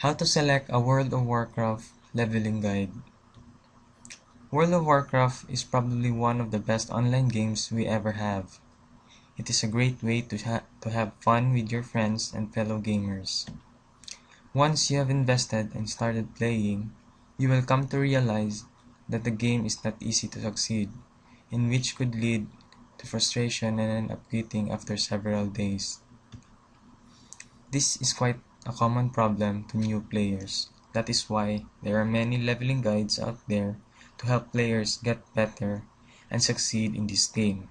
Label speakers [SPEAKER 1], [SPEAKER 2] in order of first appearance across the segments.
[SPEAKER 1] How to select a World of Warcraft leveling guide. World of Warcraft is probably one of the best online games we ever have. It is a great way to have fun with your friends and fellow gamers. Once you have invested and started playing, you will come to realize that the game is not easy to succeed, in which could lead to frustration and end up quitting after several days. This is quite a common problem to new players. That is why there are many leveling guides out there to help players get better and succeed in this game.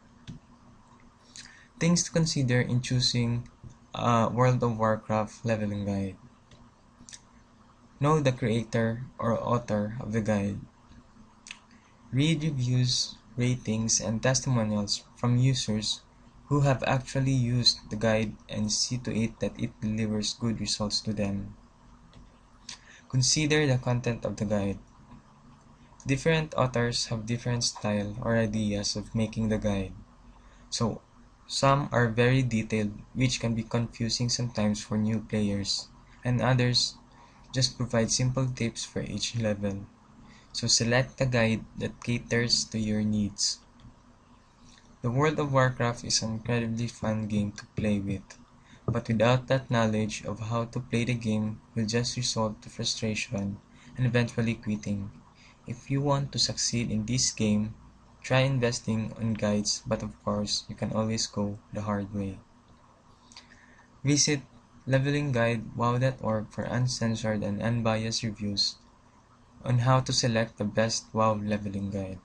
[SPEAKER 1] Things to consider in choosing a World of Warcraft leveling guide. Know the creator or author of the guide. Read reviews, ratings, and testimonials from users who have actually used the guide and see to it that it delivers good results to them. Consider the content of the guide. Different authors have different style or ideas of making the guide. So, some are very detailed, which can be confusing sometimes for new players, and others just provide simple tips for each level. So select a guide that caters to your needs. The World of Warcraft is an incredibly fun game to play with, but without that knowledge of how to play the game will just result to frustration and eventually quitting. If you want to succeed in this game, try investing on guides, but of course, you can always go the hard way. Visit levelingguide.wow.org for uncensored and unbiased reviews on how to select the best WoW leveling guide.